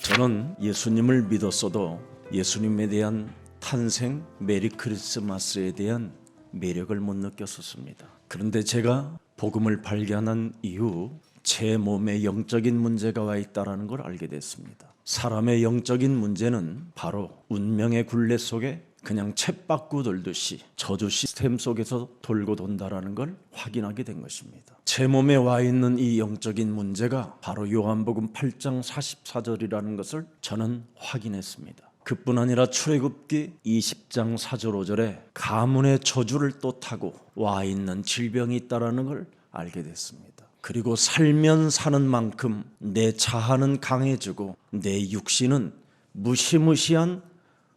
저는 예수님을 믿었어도 예수님에 대한 탄생, 메리 크리스마스에 대한 매력을 못 느꼈었습니다. 그런데 제가 복음을 발견한 이후 제 몸에 영적인 문제가 와 있다는 걸 알게 됐습니다. 사람의 영적인 문제는 바로 운명의 굴레 속에 그냥 쳇바퀴 돌듯이 저주 시스템 속에서 돌고 돈다라는 걸 확인하게 된 것입니다. 제 몸에 와 있는 이 영적인 문제가 바로 요한복음 8장 44절이라는 것을 저는 확인했습니다. 그뿐 아니라 출애굽기 20장 4절 5절에 가문의 저주를 또 타고 와 있는 질병이 있다라는 걸 알게 됐습니다. 그리고 살면 사는 만큼 내 자아는 강해지고 내 육신은 무시무시한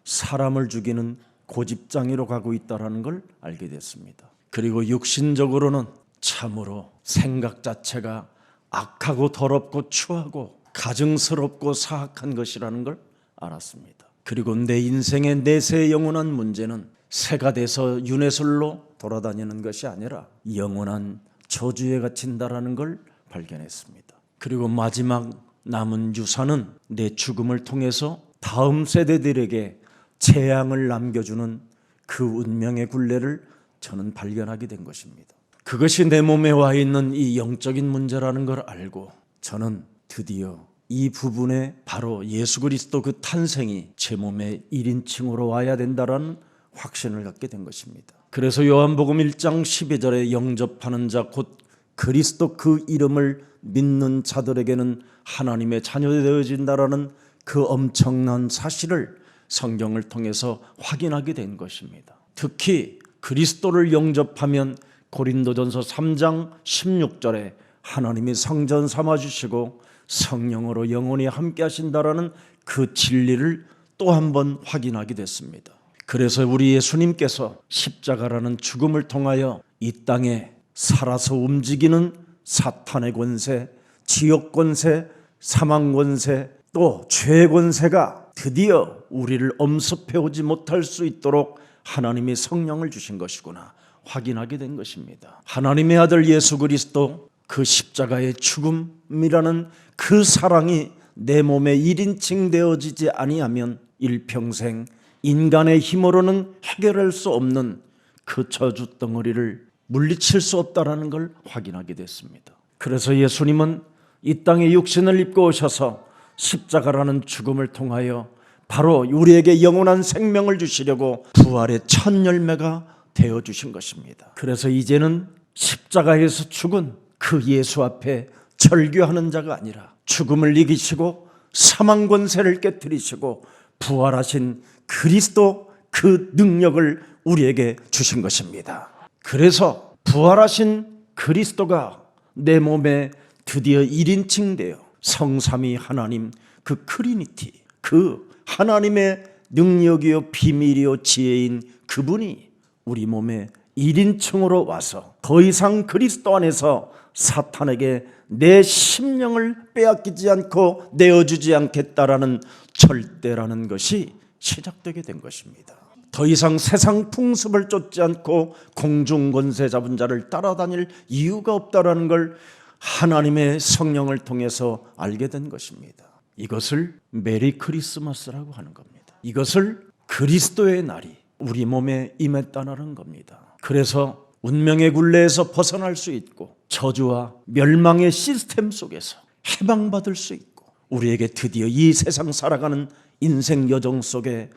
사람을 죽이는 고집장애로 가고 있다는 걸 알게 됐습니다. 그리고 육신적으로는 참으로 생각 자체가 악하고 더럽고 추하고 가증스럽고 사악한 것이라는 걸 알았습니다. 그리고 내 인생의 내세의 영원한 문제는 새가 돼서 윤회설로 돌아다니는 것이 아니라 영원한 저주에 갇힌다라는 걸 발견했습니다. 그리고 마지막 남은 유산은 내 죽음을 통해서 다음 세대들에게 재앙을 남겨주는 그 운명의 굴레를 저는 발견하게 된 것입니다. 그것이 내 몸에 와 있는 이 영적인 문제라는 걸 알고 저는 드디어 이 부분에 바로 예수 그리스도 그 탄생이 제 몸에 1인칭으로 와야 된다라는 확신을 갖게 된 것입니다. 그래서 요한복음 1장 12절에 영접하는 자 곧 그리스도 그 이름을 믿는 자들에게는 하나님의 자녀가 되어진다라는 그 엄청난 사실을 성경을 통해서 확인하게 된 것입니다. 특히 그리스도를 영접하면 고린도전서 3장 16절에 하나님이 성전 삼아주시고 성령으로 영원히 함께 하신다라는 그 진리를 또 한 번 확인하게 됐습니다. 그래서 우리 예수님께서 십자가라는 죽음을 통하여 이 땅에 살아서 움직이는 사탄의 권세, 지옥 권세, 사망 권세, 또 죄의 권세가 드디어 우리를 엄습해오지 못할 수 있도록 하나님이 성령을 주신 것이구나 확인하게 된 것입니다. 하나님의 아들 예수 그리스도 그 십자가의 죽음이라는 그 사랑이 내 몸에 1인칭 되어지지 아니하면 일평생 인간의 힘으로는 해결할 수 없는 그 저주 덩어리를 물리칠 수 없다는 걸 확인하게 됐습니다. 그래서 예수님은 이 땅에 육신을 입고 오셔서 십자가라는 죽음을 통하여 바로 우리에게 영원한 생명을 주시려고 부활의 첫 열매가 되어주신 것입니다. 그래서 이제는 십자가에서 죽은 그 예수 앞에 절규하는 자가 아니라 죽음을 이기시고 사망 권세를 깨뜨리시고 부활하신 그리스도 그 능력을 우리에게 주신 것입니다. 그래서 부활하신 그리스도가 내 몸에 드디어 1인칭 되어 성삼위 하나님 그 트리니티 그 하나님의 능력이요 비밀이요 지혜인 그분이 우리 몸에 1인칭으로 와서 더 이상 그리스도 안에서 사탄에게 내 심령을 빼앗기지 않고 내어주지 않겠다라는 절대라는 것이 시작되게 된 것입니다. 더 이상 세상 풍습을 쫓지 않고 공중 권세 잡은 자를 따라다닐 이유가 없다라는 걸 하나님의 성령을 통해서 알게 된 것입니다. 이것을 메리 크리스마스라고 하는 겁니다. 이것을 그리스도의 날이 우리 몸에 임했다는 겁니다. 그래서 운명의 굴레에서 벗어날 수 있고 저주와 멸망의 시스템 속에서 해방받을 수 있고 우리에게 드디어 이 세상 살아가는 인생 여정 속에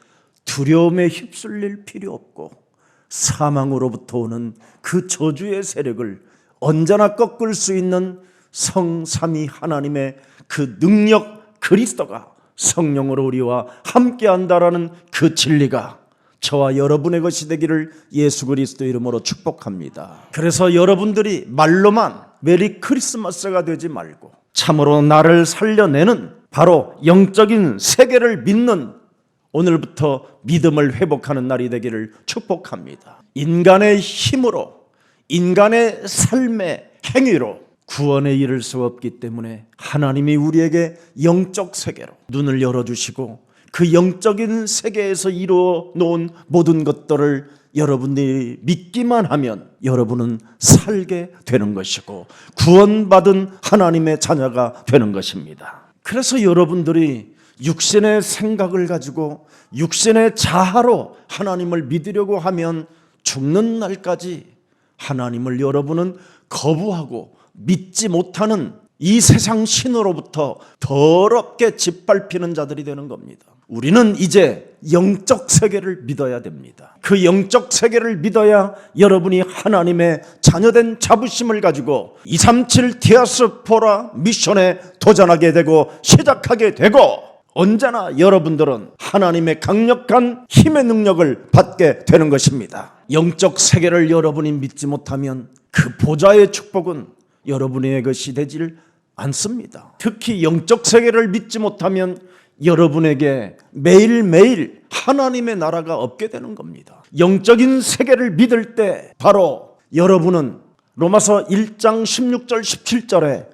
두려움에 휩쓸릴 필요 없고 사망으로부터 오는 그 저주의 세력을 언제나 꺾을 수 있는 성삼위 하나님의 그 능력 그리스도가 성령으로 우리와 함께한다라는 그 진리가 저와 여러분의 것이 되기를 예수 그리스도 이름으로 축복합니다. 그래서 여러분들이 말로만 메리 크리스마스가 되지 말고 참으로 나를 살려내는 바로 영적인 세계를 믿는 오늘부터 믿음을 회복하는 날이 되기를 축복합니다. 인간의 힘으로 인간의 삶의 행위로 구원에 이를 수 없기 때문에 하나님이 우리에게 영적 세계로 눈을 열어주시고 그 영적인 세계에서 이루어 놓은 모든 것들을 여러분들이 믿기만 하면 여러분은 살게 되는 것이고 구원받은 하나님의 자녀가 되는 것입니다. 그래서 여러분들이 육신의 생각을 가지고 육신의 자아로 하나님을 믿으려고 하면 죽는 날까지 하나님을 여러분은 거부하고 믿지 못하는 이 세상 신으로부터 더럽게 짓밟히는 자들이 되는 겁니다. 우리는 이제 영적 세계를 믿어야 됩니다. 그 영적 세계를 믿어야 여러분이 하나님의 자녀된 자부심을 가지고 237 디아스포라 미션에 도전하게 되고 시작하게 되고, 언제나 여러분들은 하나님의 강력한 힘의 능력을 받게 되는 것입니다. 영적 세계를 여러분이 믿지 못하면 그 보좌의 축복은 여러분의 것이 되질 않습니다. 특히 영적 세계를 믿지 못하면 여러분에게 매일매일 하나님의 나라가 없게 되는 겁니다. 영적인 세계를 믿을 때 바로 여러분은 로마서 1장 16절 17절에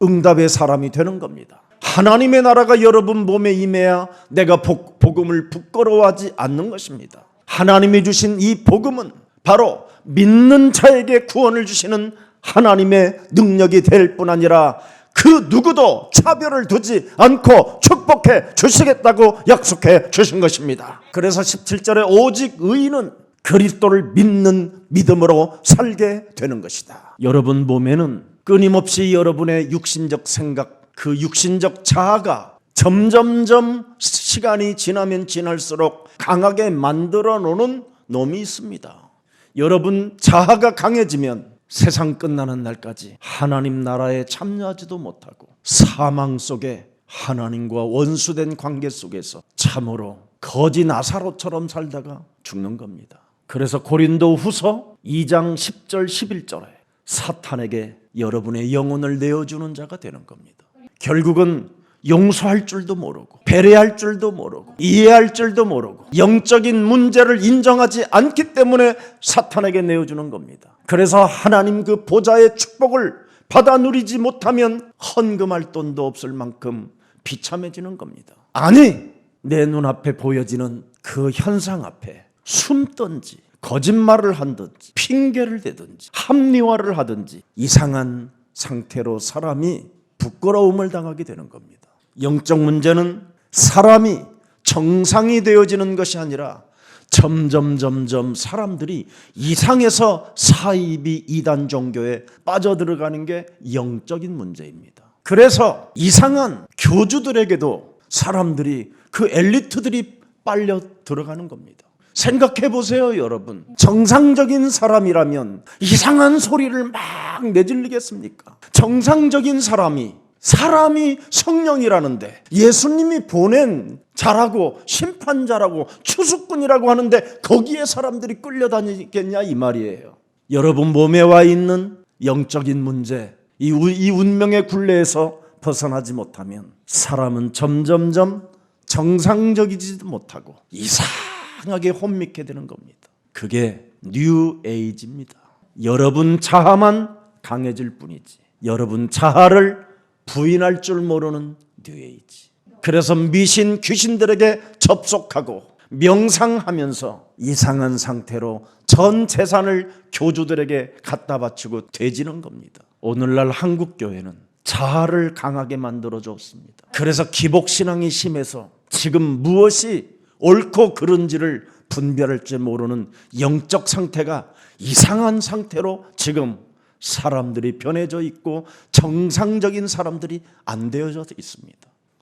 응답의 사람이 되는 겁니다. 하나님의 나라가 여러분 몸에 임해야 내가 복음을 부끄러워하지 않는 것입니다. 하나님이 주신 이 복음은 바로 믿는 자에게 구원을 주시는 하나님의 능력이 될 뿐 아니라 그 누구도 차별을 두지 않고 축복해 주시겠다고 약속해 주신 것입니다. 그래서 17절에 오직 의인은 그리스도를 믿는 믿음으로 살게 되는 것이다. 여러분 몸에는 끊임없이 여러분의 육신적 생각, 그 육신적 자아가 점점점 시간이 지나면 지날수록 강하게 만들어 놓는 놈이 있습니다. 여러분 자아가 강해지면 세상 끝나는 날까지 하나님 나라에 참여하지도 못하고 사망 속에 하나님과 원수된 관계 속에서 참으로 거지 나사로처럼 살다가 죽는 겁니다. 그래서 고린도 후서 2장 10절 11절에 사탄에게 여러분의 영혼을 내어주는 자가 되는 겁니다. 결국은 용서할 줄도 모르고 배려할 줄도 모르고 이해할 줄도 모르고 영적인 문제를 인정하지 않기 때문에 사탄에게 내어주는 겁니다. 그래서 하나님 그 보좌의 축복을 받아 누리지 못하면 헌금할 돈도 없을 만큼 비참해지는 겁니다. 아니, 내 눈앞에 보여지는 그 현상 앞에 숨든지 거짓말을 한든지 핑계를 대든지 합리화를 하든지 이상한 상태로 사람이 부끄러움을 당하게 되는 겁니다. 영적 문제는 사람이 정상이 되어지는 것이 아니라 점점 사람들이 이상해서 사이비 이단 종교에 빠져들어가는 게 영적인 문제입니다. 그래서 이상한 교주들에게도 사람들이 그 엘리트들이 빨려 들어가는 겁니다. 생각해 보세요, 여러분. 정상적인 사람이라면 이상한 소리를 막 내질리겠습니까? 정상적인 사람이 성령이라는데 예수님이 보낸 자라고 심판자라고 추수꾼이라고 하는데 거기에 사람들이 끌려다니겠냐 이 말이에요. 여러분 몸에 와 있는 영적인 문제, 이 운명의 굴레에서 벗어나지 못하면 사람은 점점점 정상적이지도 못하고 이상하게 혼미게 되는 겁니다. 그게 뉴 에이지입니다. 여러분 자아만 강해질 뿐이지 여러분 자아를 부인할 줄 모르는 뉴에이지. 그래서 미신 귀신들에게 접속하고 명상하면서 이상한 상태로 전 재산을 교주들에게 갖다 바치고 되지는 겁니다. 오늘날 한국교회는 자아를 강하게 만들어 줬습니다. 그래서 기복신앙이 심해서 지금 무엇이 옳고 그른지를 분별할 줄 모르는 영적 상태가 이상한 상태로 지금 사람들이 변해져 있고 정상적인 사람들이 안 되어져 있습니다.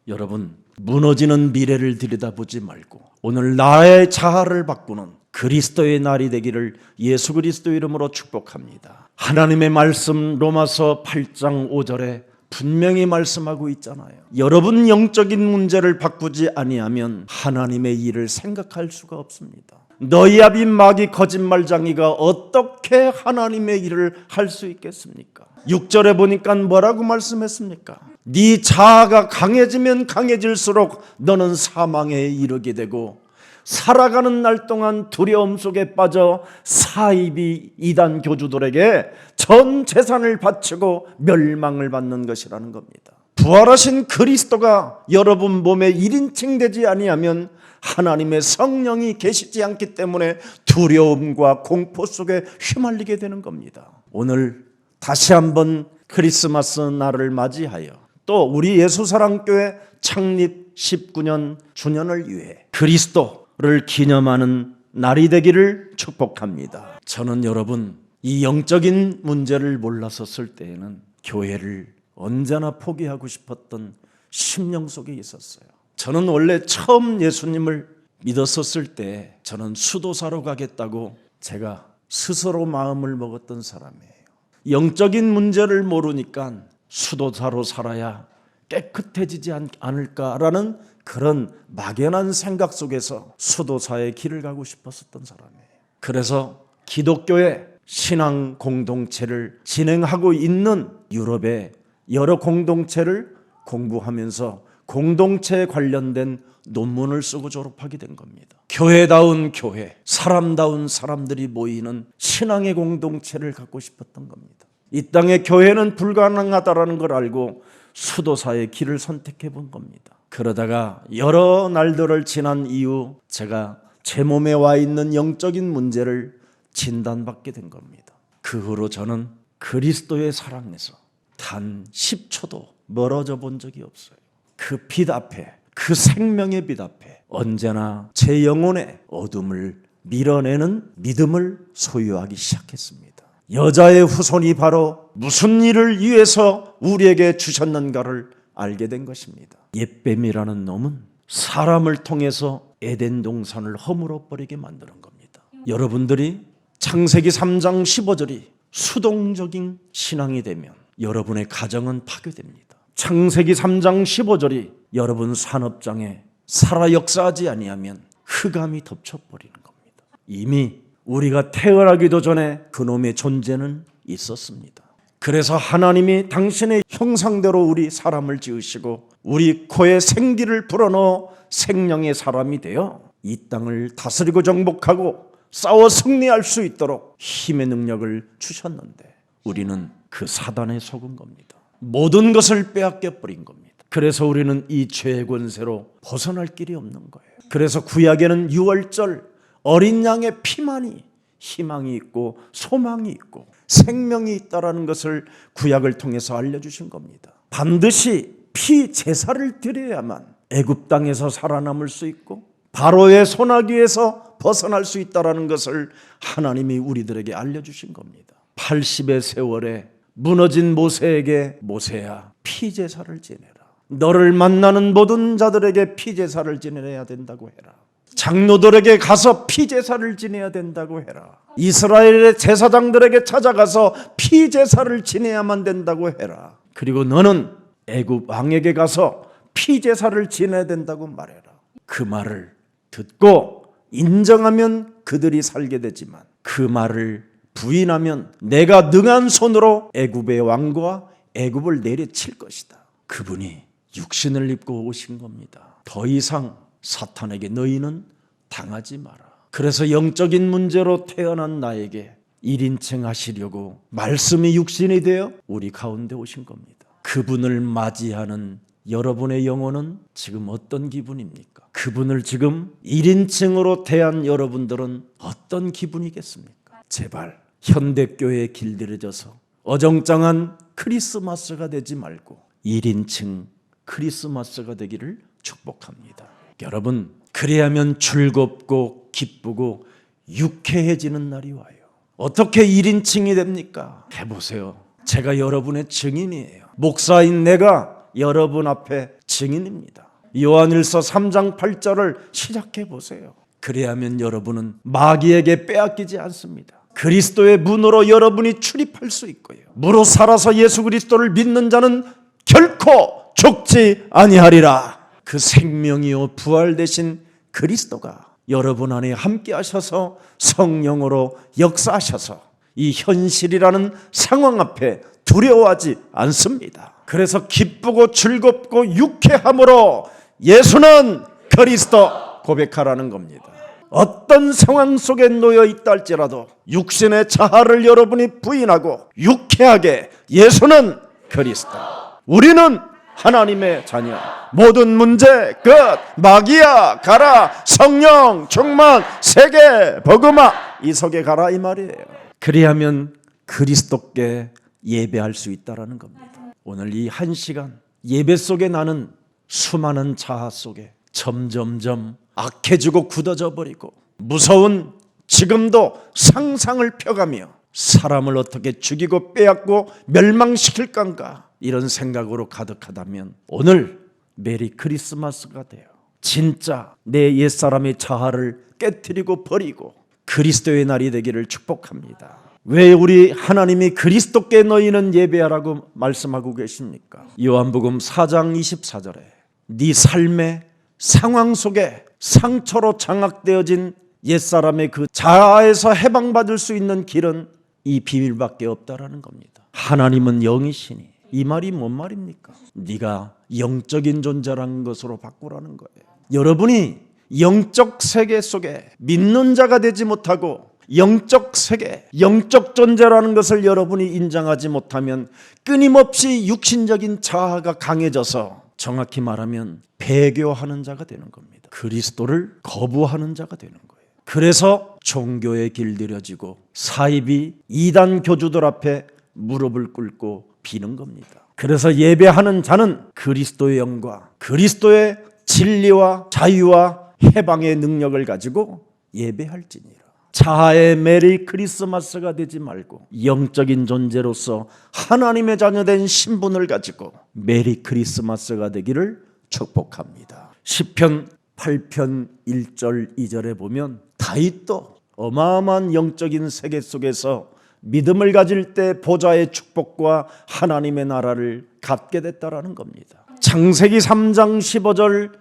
여러분, 무너지는 미래를 들여다보지 말고 오늘 나의 자아를 바꾸는 그리스도의 날이 되기를 예수 그리스도 이름으로 축복합니다. 하나님의 말씀 로마서 8장 5절에 분명히 말씀하고 있잖아요. 여러분 영적인 문제를 바꾸지 아니하면 하나님의 일을 생각할 수가 없습니다. 너희 아비 마귀 거짓말장이가 어떻게 하나님의 일을 할 수 있겠습니까? 6절에 보니까 뭐라고 말씀했습니까? 네 자아가 강해지면 강해질수록 너는 사망에 이르게 되고 살아가는 날 동안 두려움 속에 빠져 사이비 이단 교주들에게 전 재산을 바치고 멸망을 받는 것이라는 겁니다. 부활하신 그리스도가 여러분 몸에 1인칭 되지 아니하면 하나님의 성령이 계시지 않기 때문에 두려움과 공포 속에 휘말리게 되는 겁니다. 오늘 다시 한번 크리스마스 날을 맞이하여 또 우리 예수사랑교회 창립 19년 주년을 위해 그리스도를 기념하는 날이 되기를 축복합니다. 저는 여러분, 이 영적인 문제를 몰랐었을 때에는 교회를 언제나 포기하고 싶었던 심령 속에 있었어요. 저는 원래 처음 예수님을 믿었었을 때 저는 수도사로 가겠다고 제가 스스로 마음을 먹었던 사람이에요. 영적인 문제를 모르니까 수도사로 살아야 깨끗해지지 않을까라는 그런 막연한 생각 속에서 수도사의 길을 가고 싶었었던 사람이에요. 그래서 기독교의 신앙 공동체를 진행하고 있는 유럽의 여러 공동체를 공부하면서 공동체에 관련된 논문을 쓰고 졸업하게 된 겁니다. 교회다운 교회, 사람다운 사람들이 모이는 신앙의 공동체를 갖고 싶었던 겁니다. 이 땅의 교회는 불가능하다라는 걸 알고 수도사의 길을 선택해 본 겁니다. 그러다가 여러 날들을 지난 이후 제가 제 몸에 와 있는 영적인 문제를 진단받게 된 겁니다. 그 후로 저는 그리스도의 사랑에서 단 10초도 멀어져 본 적이 없어요. 그 빛 앞에, 그 생명의 빛 앞에 언제나 제 영혼의 어둠을 밀어내는 믿음을 소유하기 시작했습니다. 여자의 후손이 바로 무슨 일을 위해서 우리에게 주셨는가를 알게 된 것입니다. 옛뱀이라는 놈은 사람을 통해서 에덴 동산을 허물어 버리게 만드는 겁니다. 여러분들이 창세기 3장 15절이 수동적인 신앙이 되면 여러분의 가정은 파괴됩니다. 창세기 3장 15절이 여러분 산업장에 살아 역사하지 아니하면 흑암이 덮쳐버리는 겁니다. 이미 우리가 태어나기도 전에 그놈의 존재는 있었습니다. 그래서 하나님이 당신의 형상대로 우리 사람을 지으시고 우리 코에 생기를 불어넣어 생명의 사람이 되어 이 땅을 다스리고 정복하고 싸워 승리할 수 있도록 힘의 능력을 주셨는데 우리는 그 사단에 속은 겁니다. 모든 것을 빼앗겨 버린 겁니다. 그래서 우리는 이 죄의 권세로 벗어날 길이 없는 거예요. 그래서 구약에는 유월절 어린 양의 피만이 희망이 있고 소망이 있고 생명이 있다라는 것을 구약을 통해서 알려주신 겁니다. 반드시 피 제사를 드려야만 애굽 땅에서 살아남을 수 있고 바로의 손아귀에서 벗어날 수 있다라는 것을 하나님이 우리들에게 알려주신 겁니다. 80의 세월에 무너진 모세에게 모세야 피 제사를 지내라. 너를 만나는 모든 자들에게 피 제사를 지내야 된다고 해라. 장로들에게 가서 피 제사를 지내야 된다고 해라. 이스라엘의 제사장들에게 찾아가서 피 제사를 지내야만 된다고 해라. 그리고 너는 애굽 왕에게 가서 피 제사를 지내야 된다고 말해라. 그 말을 듣고 인정하면 그들이 살게 되지만 그 말을 부인하면 내가 능한 손으로 애굽의 왕과 애굽을 내려칠 것이다. 그분이 육신을 입고 오신 겁니다. 더 이상 사탄에게 너희는 당하지 마라. 그래서 영적인 문제로 태어난 나에게 1인칭 하시려고 말씀이 육신이 되어 우리 가운데 오신 겁니다. 그분을 맞이하는 여러분의 영혼은 지금 어떤 기분입니까? 그분을 지금 1인칭으로 대한 여러분들은 어떤 기분이겠습니까? 제발 현대교회에 길들여져서 어정쩡한 크리스마스가 되지 말고 1인칭 크리스마스가 되기를 축복합니다. 여러분, 그래야면 즐겁고 기쁘고 유쾌해지는 날이 와요. 어떻게 1인칭이 됩니까? 해보세요. 제가 여러분의 증인이에요. 목사인 내가 여러분 앞에 증인입니다. 요한일서 3장 8절을 시작해 보세요. 그래야면 여러분은 마귀에게 빼앗기지 않습니다. 그리스도의 문으로 여러분이 출입할 수 있고요. 무로 살아서 예수 그리스도를 믿는 자는 결코 죽지 아니하리라. 그 생명이요 부활 되신 그리스도가 여러분 안에 함께 하셔서 성령으로 역사하셔서 이 현실이라는 상황 앞에 두려워하지 않습니다. 그래서 기쁘고 즐겁고 유쾌함으로 예수는 그리스도 고백하라는 겁니다. 어떤 상황 속에 놓여 있다 할지라도 육신의 자아를 여러분이 부인하고 유쾌하게 예수는 그리스도, 우리는 하나님의 자녀, 모든 문제 끝, 마귀야 가라, 성령 충만, 세계 복음화 이 속에 가라 이 말이에요. 그리하면 그리스도께 예배할 수 있다라는 겁니다. 오늘 이 한 시간 예배 속에 나는 수많은 자아 속에 점점점 악해지고 굳어져 버리고 무서운 지금도 상상을 펴가며 사람을 어떻게 죽이고 빼앗고 멸망시킬 건가 이런 생각으로 가득하다면 오늘 메리 크리스마스가 돼요. 진짜 내 옛사람의 자아를 깨트리고 버리고 그리스도의 날이 되기를 축복합니다. 왜 우리 하나님이 그리스도께 너희는 예배하라고 말씀하고 계십니까? 요한복음 4장 24절에 네 삶의 상황 속에 상처로 장악되어진 옛사람의 그 자아에서 해방받을 수 있는 길은 이 비밀밖에 없다라는 겁니다. 하나님은 영이시니 이 말이 뭔 말입니까? 네가 영적인 존재라는 것으로 바꾸라는 거예요. 여러분이 영적 세계 속에 믿는 자가 되지 못하고 영적 세계, 영적 존재라는 것을 여러분이 인정하지 못하면 끊임없이 육신적인 자아가 강해져서 정확히 말하면 배교하는 자가 되는 겁니다. 그리스도를 거부하는 자가 되는 거예요. 그래서 종교에 길들여지고 사이비 이단 교주들 앞에 무릎을 꿇고 비는 겁니다. 그래서 예배하는 자는 그리스도의 영과 그리스도의 진리와 자유와 해방의 능력을 가지고 예배할지니라. 자아의 메리 크리스마스가 되지 말고 영적인 존재로서 하나님의 자녀된 신분을 가지고 메리 크리스마스가 되기를 축복합니다. 시편 8편 1절 2절에 보면 다윗도 어마어마한 영적인 세계 속에서 믿음을 가질 때 보좌의 축복과 하나님의 나라를 갖게 됐다라는 겁니다. 창세기 3장 15절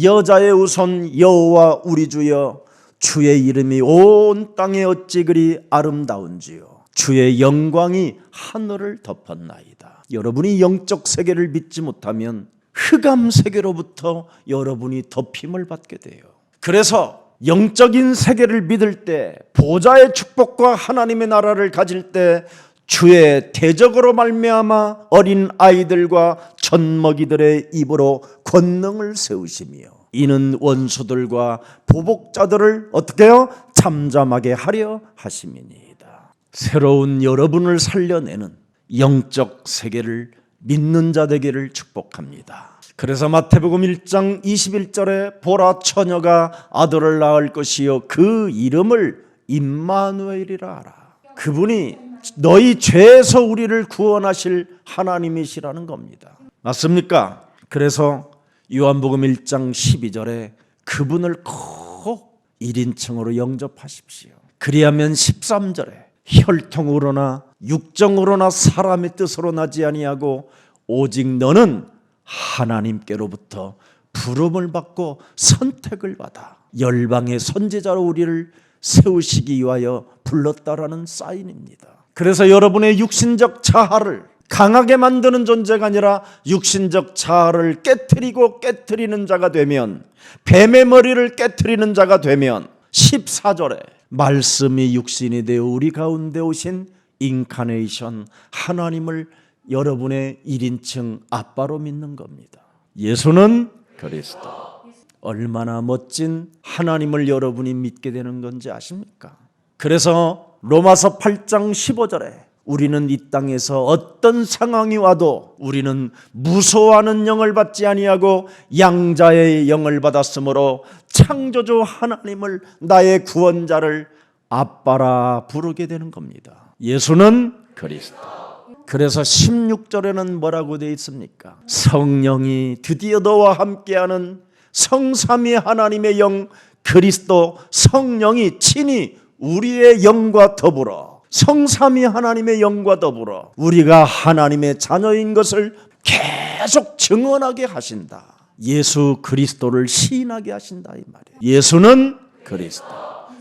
여자의 우선 여호와 우리 주여 주의 이름이 온 땅에 어찌 그리 아름다운지요 주의 영광이 하늘을 덮었나이다. 여러분이 영적 세계를 믿지 못하면 흑암 세계로부터 여러분이 덮임을 받게 돼요. 그래서 영적인 세계를 믿을 때 보좌의 축복과 하나님의 나라를 가질 때 주의 대적으로 말미암아 어린 아이들과 젖먹이들의 입으로 권능을 세우시며 이는 원수들과 보복자들을 어떻게 해요? 잠잠하게 하려 하심이니이다. 새로운 여러분을 살려내는 영적 세계를 믿는 자 되기를 축복합니다. 그래서 마태복음 1장 21절에 보라 처녀가 아들을 낳을 것이요 그 이름을 임마누엘이라 하라. 그분이 너희 죄에서 우리를 구원하실 하나님이시라는 겁니다. 맞습니까? 그래서 요한복음 1장 12절에 그분을 꼭 1인칭으로 영접하십시오. 그리하면 13절에 혈통으로나 육정으로나 사람의 뜻으로 나지 아니하고 오직 너는 하나님께로부터 부름을 받고 선택을 받아 열방의 선지자로 우리를 세우시기 위하여 불렀다라는 사인입니다. 그래서 여러분의 육신적 자아를 강하게 만드는 존재가 아니라 육신적 자아를 깨트리는 자가 되면, 뱀의 머리를 깨트리는 자가 되면 14절에 말씀이 육신이 되어 우리 가운데 오신 인카네이션 하나님을 여러분의 1인칭 아빠로 믿는 겁니다. 예수는 그리스도. 얼마나 멋진 하나님을 여러분이 믿게 되는 건지 아십니까? 그래서 로마서 8장 15절에 우리는 이 땅에서 어떤 상황이 와도 우리는 무서워하는 영을 받지 아니하고 양자의 영을 받았으므로 창조주 하나님을 나의 구원자를 아빠라 부르게 되는 겁니다. 예수는 그리스도. 그래서 16절에는 뭐라고 되어 있습니까? 성령이 드디어 너와 함께하는 성삼위 하나님의 영 그리스도 성령이 친히 우리의 영과 더불어, 성삼위 하나님의 영과 더불어 우리가 하나님의 자녀인 것을 계속 증언하게 하신다. 예수 그리스도를 시인하게 하신다 이 말이에요. 예수는 그리스도.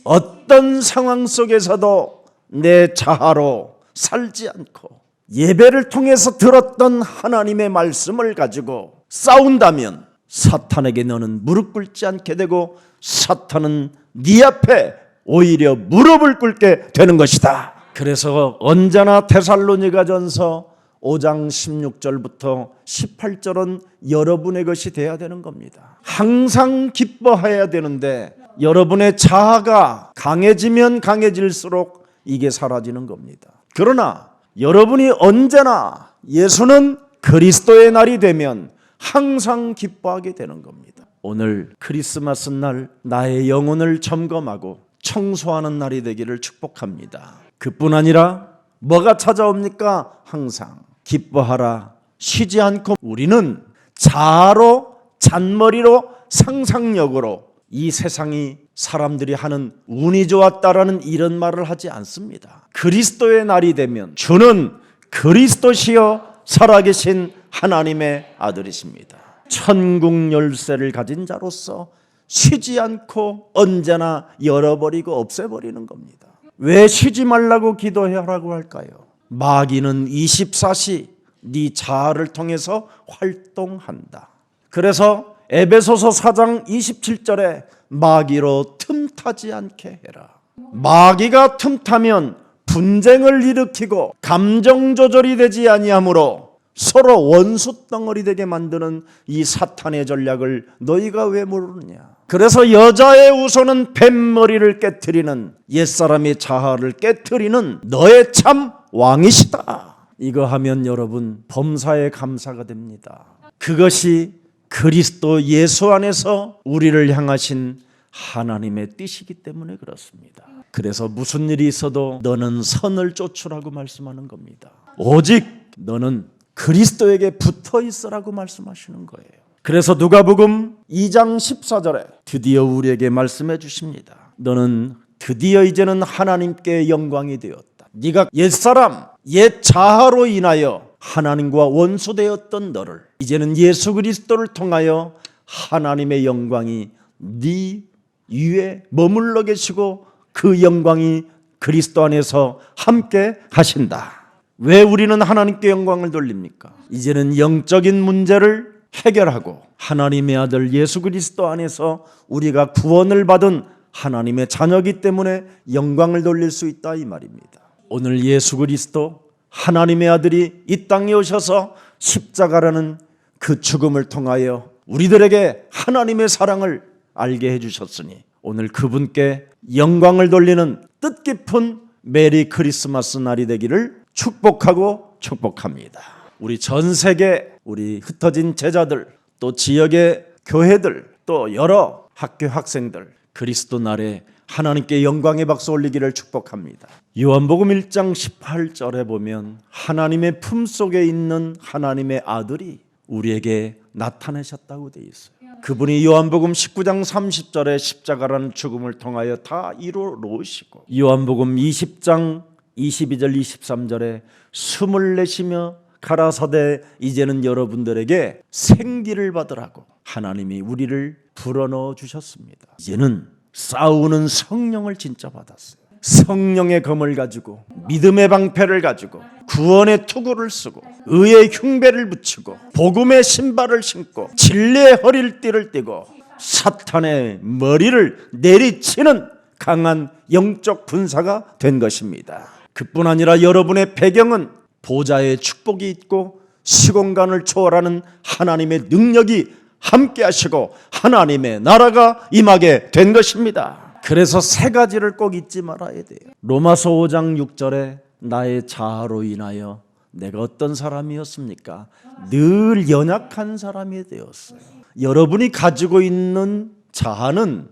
어떤 상황 속에서도 내 자아로 살지 않고 예배를 통해서 들었던 하나님의 말씀을 가지고 싸운다면 사탄에게 너는 무릎 꿇지 않게 되고 사탄은 네 앞에 오히려 무릎을 꿇게 되는 것이다. 그래서 언제나 데살로니가전서 5장 16절부터 18절은 여러분의 것이 돼야 되는 겁니다. 항상 기뻐해야 되는데 여러분의 자아가 강해지면 강해질수록 이게 사라지는 겁니다. 그러나 여러분이 언제나 예수는 그리스도의 날이 되면 항상 기뻐하게 되는 겁니다. 오늘 크리스마스 날 나의 영혼을 점검하고 청소하는 날이 되기를 축복합니다. 그뿐 아니라 뭐가 찾아옵니까? 항상 기뻐하라. 쉬지 않고 우리는 자아로, 잔머리로, 상상력으로 이 세상이 사람들이 하는 운이 좋았다라는 이런 말을 하지 않습니다. 그리스도의 날이 되면 주는 그리스도시여 살아계신 하나님의 아들이십니다. 천국 열쇠를 가진 자로서 쉬지 않고 언제나 열어버리고 없애버리는 겁니다. 왜 쉬지 말라고 기도하라고 할까요? 마귀는 24시 네 자아를 통해서 활동한다. 그래서 에베소서 4장 27절에 마귀로 틈타지 않게 해라. 마귀가 틈타면 분쟁을 일으키고 감정 조절이 되지 아니하므로 서로 원수 덩어리 되게 만드는 이 사탄의 전략을 너희가 왜 모르느냐. 그래서 여자의 우선은 뱀머리를 깨트리는, 옛사람의 자아를 깨트리는 너의 참 왕이시다. 이거 하면 여러분 범사에 감사가 됩니다. 그것이 그리스도 예수 안에서 우리를 향하신 하나님의 뜻이기 때문에 그렇습니다. 그래서 무슨 일이 있어도 너는 선을 쫓으라고 말씀하는 겁니다. 오직 너는 그리스도에게 붙어 있으라고 말씀하시는 거예요. 그래서 누가복음 2장 14절에 드디어 우리에게 말씀해 주십니다. 너는 드디어 이제는 하나님께 영광이 되었다. 네가 옛사람, 옛 자아로 인하여 하나님과 원수되었던 너를 이제는 예수 그리스도를 통하여 하나님의 영광이 네 위에 머물러 계시고 그 영광이 그리스도 안에서 함께 하신다. 왜 우리는 하나님께 영광을 돌립니까? 이제는 영적인 문제를 해결하고 하나님의 아들 예수 그리스도 안에서 우리가 구원을 받은 하나님의 자녀이기 때문에 영광을 돌릴 수 있다 이 말입니다. 오늘 예수 그리스도 하나님의 아들이 이 땅에 오셔서 십자가라는 그 죽음을 통하여 우리들에게 하나님의 사랑을 알게 해주셨으니 오늘 그분께 영광을 돌리는 뜻깊은 메리 크리스마스 날이 되기를 축복하고 축복합니다. 우리 전 세계 우리 흩어진 제자들, 또 지역의 교회들, 또 여러 학교 학생들 그리스도 날에 하나님께 영광의 박수 올리기를 축복합니다. 요한복음 1장 18절에 보면 하나님의 품속에 있는 하나님의 아들이 우리에게 나타내셨다고 되어 있어요. 그분이 요한복음 19장 30절에 십자가라는 죽음을 통하여 다 이루어 놓으시고 요한복음 20장 22절 23절에 숨을 내쉬며 가라사대 이제는 여러분들에게 생기를 받으라고 하나님이 우리를 불어넣어 주셨습니다. 이제는 싸우는 성령을 진짜 받았어요. 성령의 검을 가지고 믿음의 방패를 가지고 구원의 투구를 쓰고 의의 흉배를 붙이고 복음의 신발을 신고 진리의 허리띠를 띠고 사탄의 머리를 내리치는 강한 영적 군사가 된 것입니다. 그뿐 아니라 여러분의 배경은 보좌의 축복이 있고 시공간을 초월하는 하나님의 능력이 함께 하시고 하나님의 나라가 임하게 된 것입니다. 그래서 세 가지를 꼭 잊지 말아야 돼요. 로마서 5장 6절에 나의 자아로 인하여 내가 어떤 사람이었습니까? 늘 연약한 사람이 되었어요. 여러분이 가지고 있는 자아는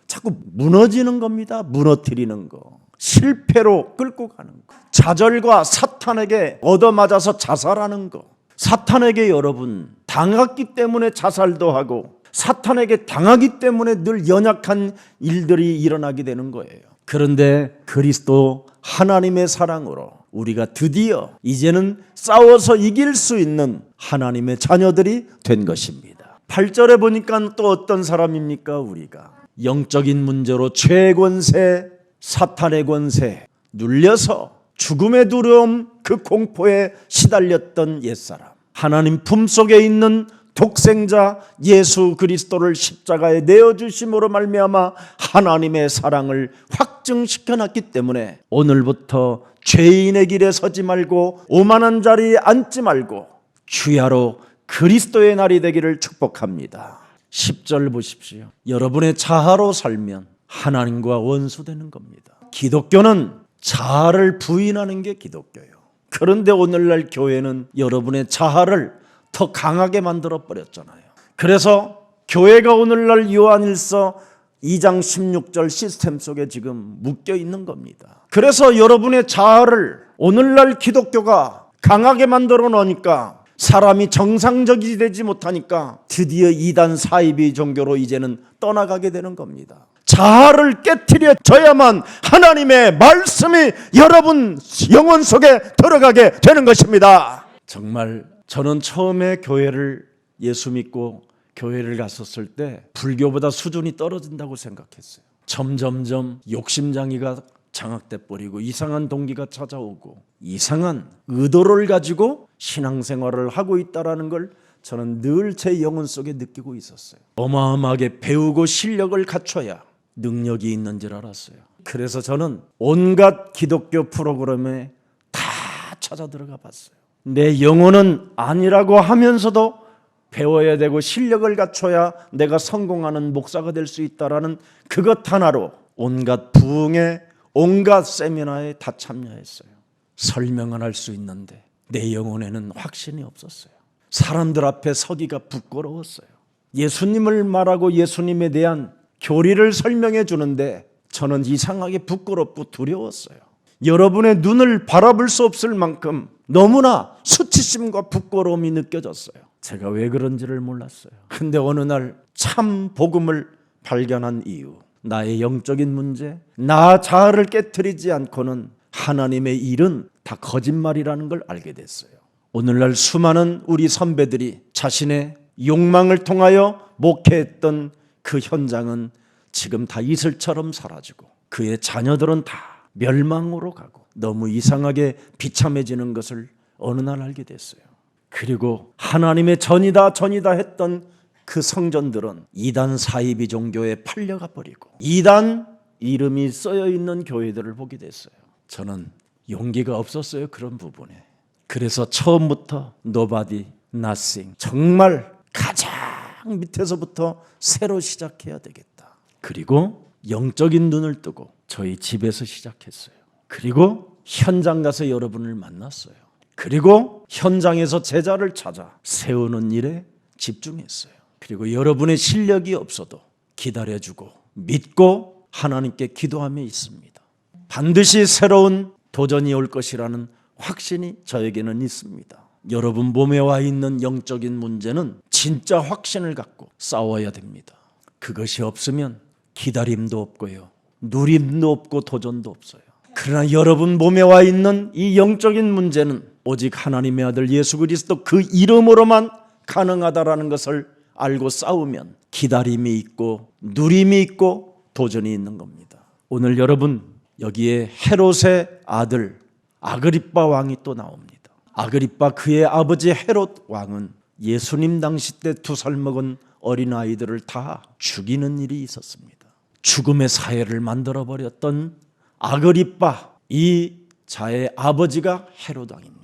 자꾸 무너지는 겁니다. 무너뜨리는 거. 실패로 끌고 가는 거. 좌절과 사탄에게 얻어맞아서 자살하는 거. 사탄에게 여러분 당했기 때문에 자살도 하고 사탄에게 당하기 때문에 늘 연약한 일들이 일어나게 되는 거예요. 그런데 그리스도 하나님의 사랑으로 우리가 드디어 이제는 싸워서 이길 수 있는 하나님의 자녀들이 된 것입니다. 8절에 보니까 또 어떤 사람입니까? 우리가 영적인 문제로 죄의 권세, 사탄의 권세 눌려서 죽음의 두려움 그 공포에 시달렸던 옛사람, 하나님 품속에 있는 독생자 예수 그리스도를 십자가에 내어주심으로 말미암아 하나님의 사랑을 확증시켜놨기 때문에 오늘부터 죄인의 길에 서지 말고 오만한 자리에 앉지 말고 주야로 그리스도의 날이 되기를 축복합니다. 10절 보십시오. 여러분의 자아로 살면 하나님과 원수되는 겁니다. 기독교는 자아를 부인하는 게 기독교예요. 그런데 오늘날 교회는 여러분의 자아를 더 강하게 만들어 버렸잖아요. 그래서 교회가 오늘날 요한일서 2장 16절 시스템 속에 지금 묶여 있는 겁니다. 그래서 여러분의 자아를 오늘날 기독교가 강하게 만들어 놓으니까 사람이 정상적이 되지 못하니까 드디어 이단 사이비 종교로 이제는 떠나가게 되는 겁니다. 자아를 깨트려져야만 하나님의 말씀이 여러분 영혼 속에 들어가게 되는 것입니다. 정말 저는 처음에 교회를 예수 믿고 교회를 갔었을 때 불교보다 수준이 떨어진다고 생각했어요. 점점점 욕심장애가 장악돼 버리고 이상한 동기가 찾아오고 이상한 의도를 가지고 신앙생활을 하고 있다는 걸 저는 늘 제 영혼 속에 느끼고 있었어요. 어마어마하게 배우고 실력을 갖춰야 능력이 있는 줄 알았어요. 그래서 저는 온갖 기독교 프로그램에 다 찾아 들어가 봤어요. 내 영혼은 아니라고 하면서도 배워야 되고 실력을 갖춰야 내가 성공하는 목사가 될 수 있다라는 그것 하나로 온갖 부흥의 온갖 세미나에 다 참여했어요. 설명은 할 수 있는데 내 영혼에는 확신이 없었어요. 사람들 앞에 서기가 부끄러웠어요. 예수님을 말하고 예수님에 대한 교리를 설명해 주는데 저는 이상하게 부끄럽고 두려웠어요. 여러분의 눈을 바라볼 수 없을 만큼 너무나 수치심과 부끄러움이 느껴졌어요. 제가 왜 그런지를 몰랐어요. 근데 어느 날 참 복음을 발견한 이유, 나의 영적인 문제, 나 자아를 깨트리지 않고는 하나님의 일은 다 거짓말이라는 걸 알게 됐어요. 오늘날 수많은 우리 선배들이 자신의 욕망을 통하여 목회했던 그 현장은 지금 다 이슬처럼 사라지고 그의 자녀들은 다 멸망으로 가고 너무 이상하게 비참해지는 것을 어느 날 알게 됐어요. 그리고 하나님의 전이다 했던 그 성전들은 이단 사이비 종교에 팔려가 버리고 이단 이름이 쓰여 있는 교회들을 보게 됐어요. 저는 용기가 없었어요. 그런 부분에. 그래서 처음부터 nobody, nothing, 정말 가장 밑에서부터 새로 시작해야 되겠다. 그리고 영적인 눈을 뜨고 저희 집에서 시작했어요. 그리고 현장 가서 여러분을 만났어요. 그리고 현장에서 제자를 찾아 세우는 일에 집중했어요. 그리고 여러분의 실력이 없어도 기다려주고 믿고 하나님께 기도함에 있습니다. 반드시 새로운 도전이 올 것이라는 확신이 저에게는 있습니다. 여러분 몸에 와 있는 영적인 문제는 진짜 확신을 갖고 싸워야 됩니다. 그것이 없으면 기다림도 없고요, 누림도 없고 도전도 없어요. 그러나 여러분 몸에 와 있는 이 영적인 문제는 오직 하나님의 아들 예수 그리스도 그 이름으로만 가능하다라는 것을 알고 싸우면 기다림이 있고 누림이 있고 도전이 있는 겁니다. 오늘 여러분 여기에 헤롯의 아들 아그리빠 왕이 또 나옵니다. 아그리빠 그의 아버지 헤롯 왕은 예수님 당시 때 2살 먹은 어린아이들을 다 죽이는 일이 있었습니다. 죽음의 사회를 만들어버렸던 아그리빠 이 자의 아버지가 헤롯 왕입니다.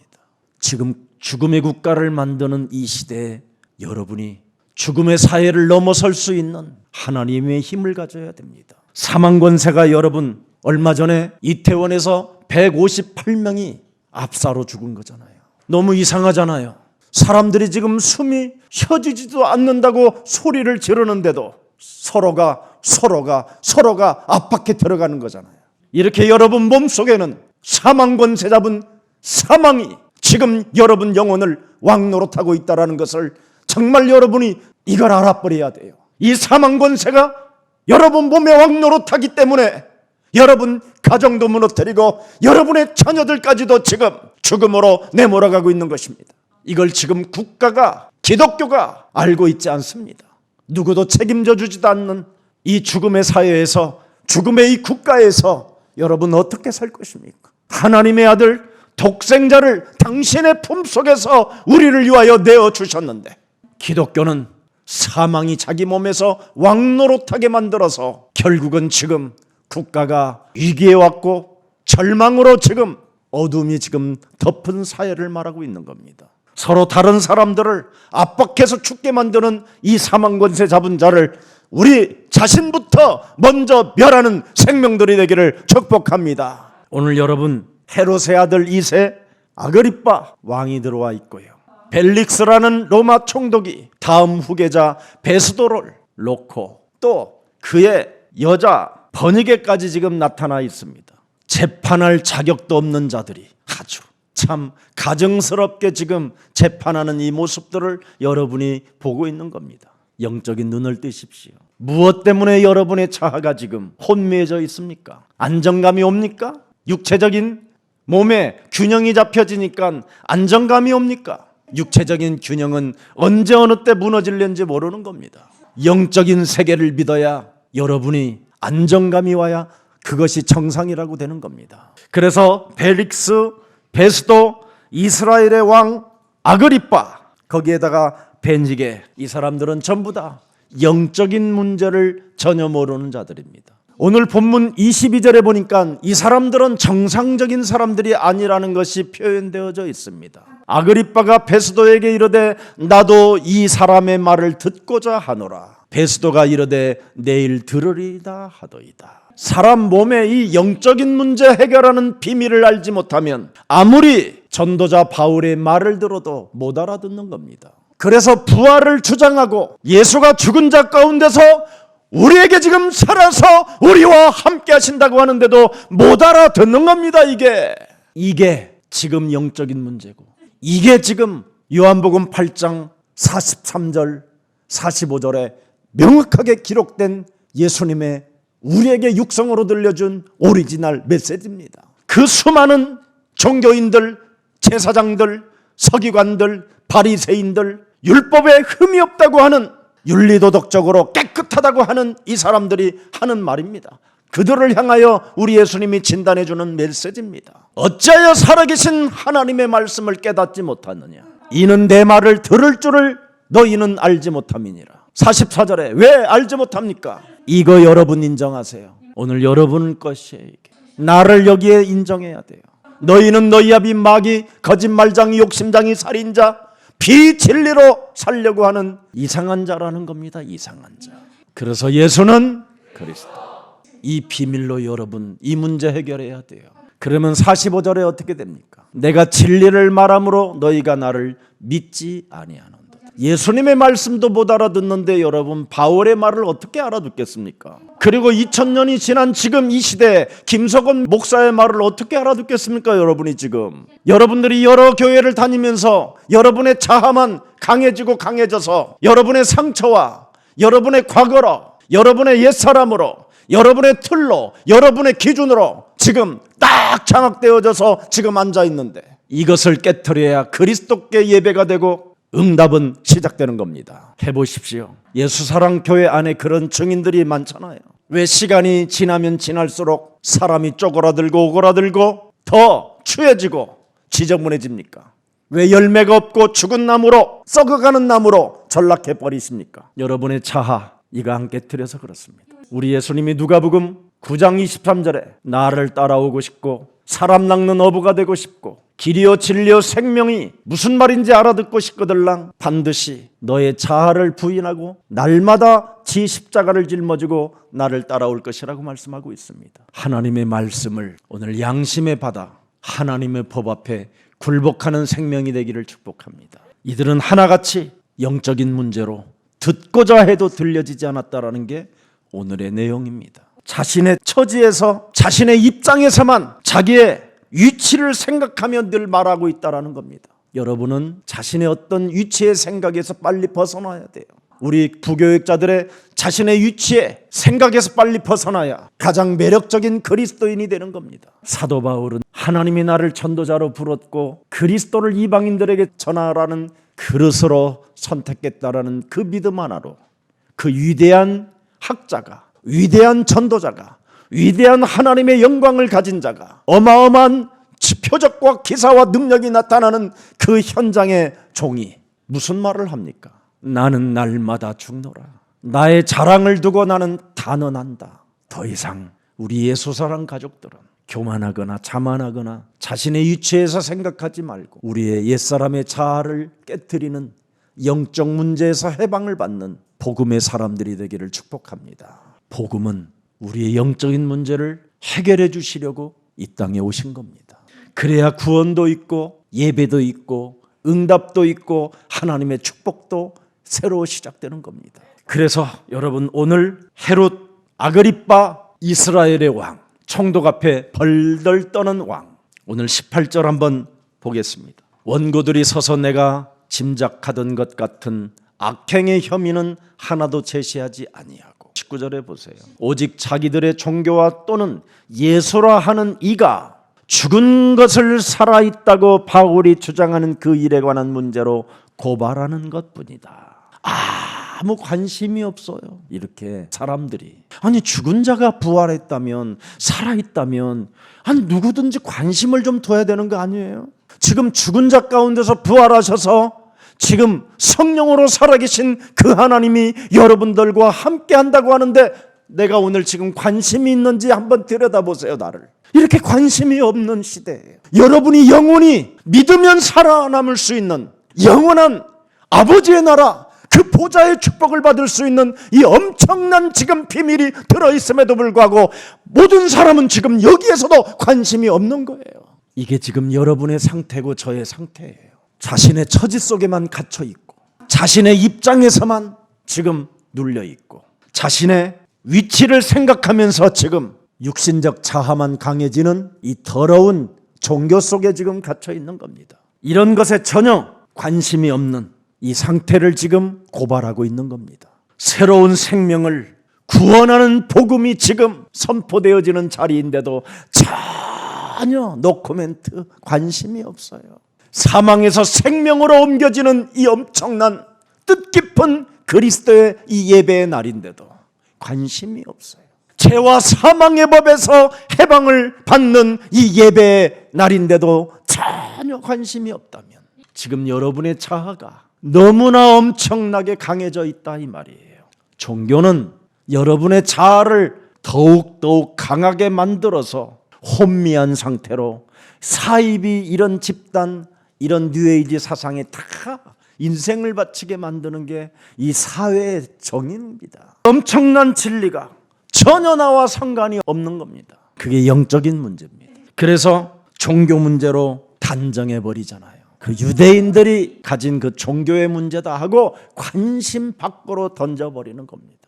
지금 죽음의 국가를 만드는 이 시대에 여러분이 죽음의 사회를 넘어설 수 있는 하나님의 힘을 가져야 됩니다. 사망 권세가 여러분 얼마 전에 이태원에서 158명이 압사로 죽은 거잖아요. 너무 이상하잖아요. 사람들이 지금 숨이 쉬어지지도 않는다고 소리를 지르는데도 서로가 압박해 들어가는 거잖아요. 이렇게 여러분 몸속에는 사망 권세 잡은 사망이 지금 여러분 영혼을 왕노릇하고 있다는 것을 정말 여러분이 이걸 알아버려야 돼요. 이 사망 권세가 여러분 몸에 왕노릇하기 때문에 여러분 가정도 무너뜨리고 여러분의 자녀들까지도 지금 죽음으로 내몰아가고 있는 것입니다. 이걸 지금 국가가 기독교가 알고 있지 않습니다. 누구도 책임져 주지도 않는 이 죽음의 사회에서 죽음의 이 국가에서 여러분 어떻게 살 것입니까? 하나님의 아들 독생자를 당신의 품속에서 우리를 위하여 내어주셨는데 기독교는 사망이 자기 몸에서 왕노릇하게 만들어서 결국은 지금 국가가 위기에 왔고 절망으로 지금 어둠이 지금 덮은 사회를 말하고 있는 겁니다. 서로 다른 사람들을 압박해서 죽게 만드는 이 사망 권세 잡은 자를 우리 자신부터 먼저 멸하는 생명들이 되기를 축복합니다. 오늘 여러분 헤롯의 아들 2세 아그리빠 왕이 들어와 있고요. 벨릭스라는 로마 총독이 다음 후계자 베스도를 놓고 또 그의 여자 버니게까지 지금 나타나 있습니다. 재판할 자격도 없는 자들이 아주 참 가증스럽게 지금 재판하는 이 모습들을 여러분이 보고 있는 겁니다. 영적인 눈을 뜨십시오. 무엇 때문에 여러분의 자아가 지금 혼미해져 있습니까? 안정감이 옵니까? 육체적인 몸에 균형이 잡혀지니까 안정감이 옵니까? 육체적인 균형은 언제 어느 때 무너질는지 모르는 겁니다. 영적인 세계를 믿어야 여러분이 안정감이 와야 그것이 정상이라고 되는 겁니다. 그래서 벨릭스, 베스도, 이스라엘의 왕 아그리빠, 거기에다가 벤지게, 이 사람들은 전부 다 영적인 문제를 전혀 모르는 자들입니다. 오늘 본문 22절에 보니까 이 사람들은 정상적인 사람들이 아니라는 것이 표현되어져 있습니다. 아그리빠가 베스도에게 이르되 나도 이 사람의 말을 듣고자 하노라. 베스도가 이르되 내일 들으리다 하더이다. 사람 몸의 이 영적인 문제 해결하는 비밀을 알지 못하면 아무리 전도자 바울의 말을 들어도 못 알아듣는 겁니다. 그래서 부활을 주장하고 예수가 죽은 자 가운데서 우리에게 지금 살아서 우리와 함께 하신다고 하는데도 못 알아듣는 겁니다. 이게 지금 영적인 문제고, 이게 지금 요한복음 8장 43절 45절에 명확하게 기록된 예수님의 우리에게 육성으로 들려준 오리지널 메시지입니다. 그 수많은 종교인들, 제사장들, 서기관들, 바리새인들, 율법에 흠이 없다고 하는, 윤리도덕적으로 깨끗하다고 하는 이 사람들이 하는 말입니다. 그들을 향하여 우리 예수님이 진단해 주는 메시지입니다. 어찌하여 살아계신 하나님의 말씀을 깨닫지 못하느냐? 이는 내 말을 들을 줄을 너희는 알지 못함이니라. 44절에 왜 알지 못합니까? 이거 여러분 인정하세요. 오늘 여러분 것이에요. 이게. 나를 여기에 인정해야 돼요. 너희는 너희 아비 마귀, 거짓말장이, 욕심장이, 살인자, 비진리로 살려고 하는 이상한 자라는 겁니다. 이상한 자. 그래서 예수는 그리스도. 이 비밀로 여러분 이 문제 해결해야 돼요. 그러면 45절에 어떻게 됩니까? 내가 진리를 말함으로 너희가 나를 믿지 아니하는도다. 예수님의 말씀도 못 알아듣는데 여러분 바울의 말을 어떻게 알아듣겠습니까? 그리고 2000년이 지난 지금 이 시대에 김석원 목사의 말을 어떻게 알아듣겠습니까? 여러분이 지금 여러분들이 여러 교회를 다니면서 여러분의 자아만 강해지고 강해져서 여러분의 상처와 여러분의 과거로, 여러분의 옛사람으로, 여러분의 틀로, 여러분의 기준으로 지금 딱 장악되어져서 지금 앉아있는데, 이것을 깨트려야 그리스도께 예배가 되고 응답은 시작되는 겁니다. 해보십시오. 예수사랑교회 안에 그런 증인들이 많잖아요. 왜 시간이 지나면 지날수록 사람이 쪼그라들고 오그라들고 더 추해지고 지저분해집니까? 왜 열매가 없고 죽은 나무로, 썩어가는 나무로 전락해 버리십니까? 여러분의 자아, 이거 안 깨트려서 그렇습니다. 우리 예수님이 누가복음 9장 23절에 나를 따라오고 싶고 사람 낚는 어부가 되고 싶고 길이요 진리요 생명이 무슨 말인지 알아듣고 싶거들랑 반드시 너의 자아를 부인하고 날마다 지 십자가를 짊어지고 나를 따라올 것이라고 말씀하고 있습니다. 하나님의 말씀을 오늘 양심에 받아 하나님의 법 앞에 굴복하는 생명이 되기를 축복합니다. 이들은 하나같이 영적인 문제로 듣고자 해도 들려지지 않았다라는 게 오늘의 내용입니다. 자신의 처지에서, 자신의 입장에서만 자기의 위치를 생각하며 늘 말하고 있다는 겁니다. 여러분은 자신의 어떤 위치의 생각에서 빨리 벗어나야 돼요. 우리 부교육자들의 자신의 위치에 생각에서 빨리 벗어나야 가장 매력적인 그리스도인이 되는 겁니다. 사도 바울은 하나님이 나를 전도자로 불렀고 그리스도를 이방인들에게 전하라는 그릇으로 선택했다라는 그 믿음 하나로 그 위대한 학자가, 위대한 전도자가, 위대한 하나님의 영광을 가진 자가 어마어마한 표적과 기사와 능력이 나타나는 그 현장의 종이 무슨 말을 합니까? 나는 날마다 죽노라. 나의 자랑을 두고 나는 단언한다. 더 이상 우리 예수사랑 가족들은 교만하거나 자만하거나 자신의 위치에서 생각하지 말고 우리의 옛사람의 자아를 깨트리는 영적 문제에서 해방을 받는 복음의 사람들이 되기를 축복합니다. 복음은 우리의 영적인 문제를 해결해 주시려고 이 땅에 오신 겁니다. 그래야 구원도 있고 예배도 있고 응답도 있고 하나님의 축복도 새로 시작되는 겁니다. 그래서 여러분, 오늘 헤롯 아그리빠 이스라엘의 왕, 총독 앞에 벌벌 떠는 왕, 오늘 18절 한번 보겠습니다. 원고들이 서서 내가 짐작하던 것 같은 악행의 혐의는 하나도 제시하지 아니하고, 19절에 보세요. 오직 자기들의 종교와 또는 예수라 하는 이가 죽은 것을 살아있다고 바울이 주장하는 그 일에 관한 문제로 고발하는 것뿐이다. 아무 관심이 없어요. 이렇게 사람들이, 아니 죽은 자가 부활했다면, 살아있다면, 아니 누구든지 관심을 좀 둬야 되는 거 아니에요? 지금 죽은 자 가운데서 부활하셔서 지금 성령으로 살아계신 그 하나님이 여러분들과 함께 한다고 하는데, 내가 오늘 지금 관심이 있는지 한번 들여다보세요. 나를. 이렇게 관심이 없는 시대예요. 여러분이 영원히 믿으면 살아남을 수 있는 영원한 아버지의 나라, 그 보좌의 축복을 받을 수 있는 이 엄청난 지금 비밀이 들어있음에도 불구하고 모든 사람은 지금 여기에서도 관심이 없는 거예요. 이게 지금 여러분의 상태고 저의 상태예요. 자신의 처지 속에만 갇혀 있고, 자신의 입장에서만 지금 눌려 있고, 자신의 위치를 생각하면서 지금 육신적 자아만 강해지는 이 더러운 종교 속에 지금 갇혀 있는 겁니다. 이런 것에 전혀 관심이 없는 이 상태를 지금 고발하고 있는 겁니다. 새로운 생명을 구원하는 복음이 지금 선포되어지는 자리인데도 전혀 노코멘트, 관심이 없어요. 사망에서 생명으로 옮겨지는 이 엄청난 뜻깊은 그리스도의 이 예배의 날인데도 관심이 없어요. 죄와 사망의 법에서 해방을 받는 이 예배의 날인데도 전혀 관심이 없다면 지금 여러분의 자아가 너무나 엄청나게 강해져 있다 이 말이에요. 종교는 여러분의 자아를 더욱 강하게 만들어서 혼미한 상태로 사이비 이런 집단, 이런 뉴에이지 사상에 다 인생을 바치게 만드는 게 이 사회의 정의입니다. 엄청난 진리가 전혀 나와 상관이 없는 겁니다. 그게 영적인 문제입니다. 그래서 종교 문제로 단정해 버리잖아요. 그 유대인들이 가진 그 종교의 문제다 하고 관심 밖으로 던져버리는 겁니다.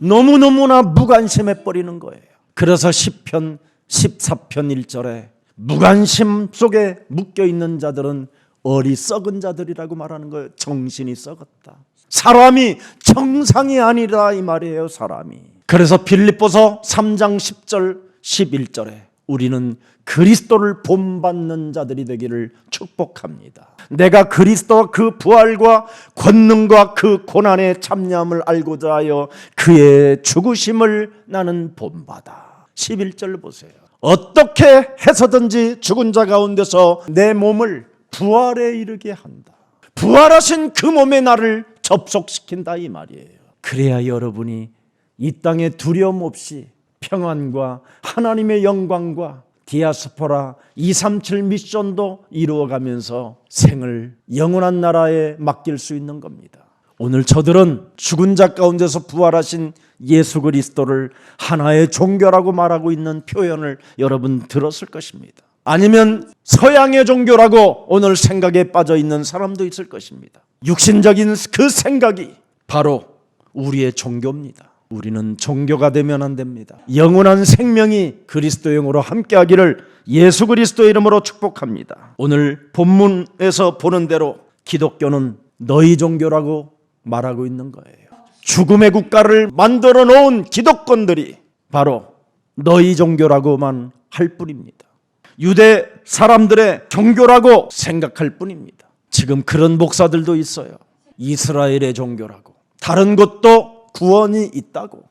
너무너무나 무관심해 버리는 거예요. 그래서 시편 14편 1절에 무관심 속에 묶여있는 자들은 어리석은 자들이라고 말하는 거예요. 정신이 썩었다. 사람이 정상이 아니라 이 말이에요. 사람이. 그래서 빌립보서 3장 10절 11절에 우리는 그리스도를 본받는 자들이 되기를 축복합니다. 내가 그리스도와 그 부활과 권능과 그 고난의 참여함을 알고자 하여 그의 죽으심을 나는 본받아. 11절 보세요. 어떻게 해서든지 죽은 자 가운데서 내 몸을 부활에 이르게 한다. 부활하신 그 몸의 나를 접속시킨다 이 말이에요. 그래야 여러분이 이 땅에 두려움 없이 평안과 하나님의 영광과 디아스포라 237 미션도 이루어가면서 생을 영원한 나라에 맡길 수 있는 겁니다. 오늘 저들은 죽은 자 가운데서 부활하신 예수 그리스도를 하나의 종교라고 말하고 있는 표현을 여러분 들었을 것입니다. 아니면 서양의 종교라고 오늘 생각에 빠져 있는 사람도 있을 것입니다. 육신적인 그 생각이 바로 우리의 종교입니다. 우리는 종교가 되면 안 됩니다. 영원한 생명이 그리스도 영으로 함께하기를 예수 그리스도의 이름으로 축복합니다. 오늘 본문에서 보는 대로 기독교는 너희 종교라고 말하고 있는 거예요. 죽음의 국가를 만들어 놓은 기독권들이 바로 너희 종교라고만 할 뿐입니다. 유대 사람들의 종교라고 생각할 뿐입니다. 지금 그런 목사들도 있어요. 이스라엘의 종교라고. 다른 곳도 구원이 있다고.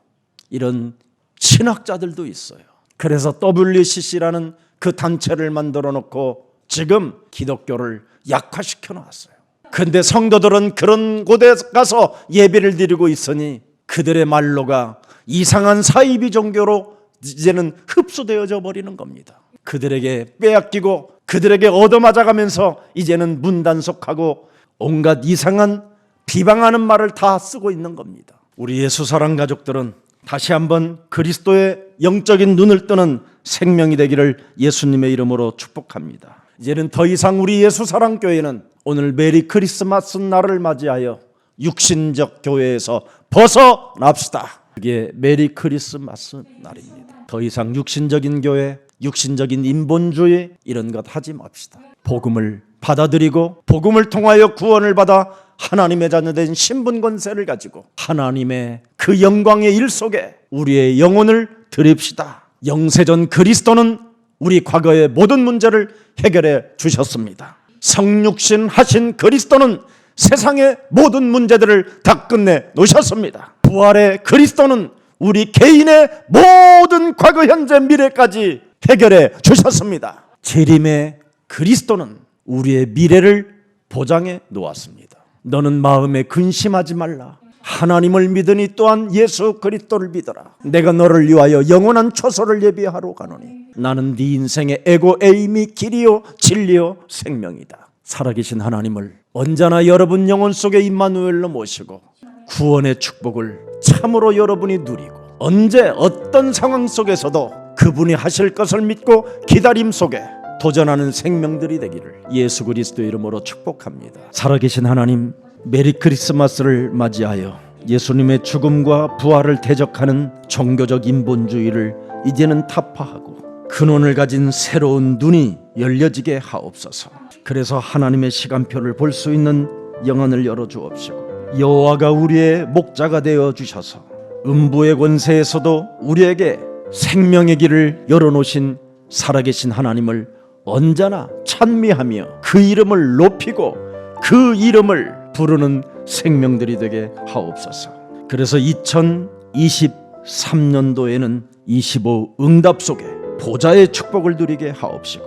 이런 신학자들도 있어요. 그래서 WCC라는 그 단체를 만들어 놓고 지금 기독교를 약화시켜 놨어요. 근데 성도들은 그런 곳에 가서 예배를 드리고 있으니 그들의 말로가 이상한 사이비 종교로 이제는 흡수되어져 버리는 겁니다. 그들에게 빼앗기고 그들에게 얻어맞아가면서 이제는 문단속하고 온갖 이상한 비방하는 말을 다 쓰고 있는 겁니다. 우리 예수 사랑 가족들은 다시 한번 그리스도의 영적인 눈을 뜨는 생명이 되기를 예수님의 이름으로 축복합니다. 이제는 더 이상 우리 예수 사랑 교회는 오늘 메리 크리스마스 날을 맞이하여 육신적 교회에서 벗어납시다. 그게 메리 크리스마스 날입니다. 더 이상 육신적인 교회, 육신적인 인본주의 이런 것 하지 맙시다. 복음을 받아들이고 복음을 통하여 구원을 받아 하나님의 자녀된 신분 권세를 가지고 하나님의 그 영광의 일 속에 우리의 영혼을 드립시다. 영세전 그리스도는 우리 과거의 모든 문제를 해결해 주셨습니다. 성육신 하신 그리스도는 세상의 모든 문제들을 다 끝내 놓으셨습니다. 부활의 그리스도는 우리 개인의 모든 과거, 현재, 미래까지 해결해 주셨습니다. 재림의 그리스도는 우리의 미래를 보장해 놓았습니다. 너는 마음에 근심하지 말라. 하나님을 믿으니 또한 예수 그리스도를 믿어라. 내가 너를 위하여 영원한 초소를 예비하러 가노니 나는 네 인생의 에고 에임이 길이요 진리요 생명이다. 살아계신 하나님을 언제나 여러분 영혼 속에 임마누엘로 모시고 구원의 축복을 참으로 여러분이 누리고 언제 어떤 상황 속에서도 그분이 하실 것을 믿고 기다림 속에 도전하는 생명들이 되기를 예수 그리스도의 이름으로 축복합니다. 살아계신 하나님, 메리 크리스마스를 맞이하여 예수님의 죽음과 부활을 대적하는 종교적 인본주의를 이제는 타파하고 근원을 가진 새로운 눈이 열려지게 하옵소서. 그래서 하나님의 시간표를 볼 수 있는 영안을 열어주옵시고 여호와가 우리의 목자가 되어 주셔서 음부의 권세에서도 우리에게 생명의 길을 열어놓으신 살아계신 하나님을 언제나 찬미하며 그 이름을 높이고 그 이름을 부르는 생명들이 되게 하옵소서. 그래서 2023년도에는 25 응답 속에 보좌의 축복을 누리게 하옵시고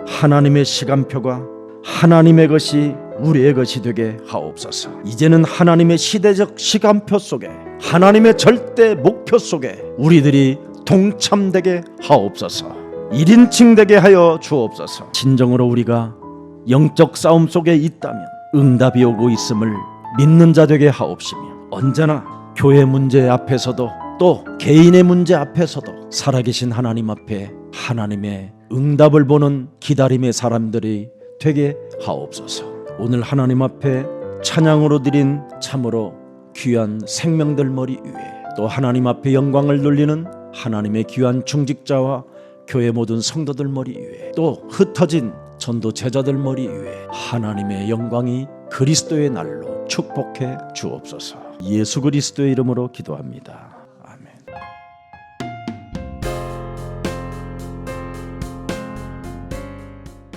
하나님의 시간표가 하나님의 것이 우리의 것이 되게 하옵소서. 이제는 하나님의 시대적 시간표 속에 하나님의 절대 목표 속에 우리들이 동참되게 하옵소서. 1인칭 되게 하여 주옵소서. 진정으로 우리가 영적 싸움 속에 있다면 응답이 오고 있음을 믿는 자 되게 하옵시며 언제나 교회 문제 앞에서도 또 개인의 문제 앞에서도 살아계신 하나님 앞에 하나님의 응답을 보는 기다림의 사람들이 되게 하옵소서. 오늘 하나님 앞에 찬양으로 드린 참으로 귀한 생명들 머리 위에 또 하나님 앞에 영광을 돌리는 하나님의 귀한 중직자와 교회 모든 성도들 머리 위에 또 흩어진 전도 제자들 머리 위에 하나님의 영광이 그리스도의 날로 축복해 주옵소서. 예수 그리스도의 이름으로 기도합니다.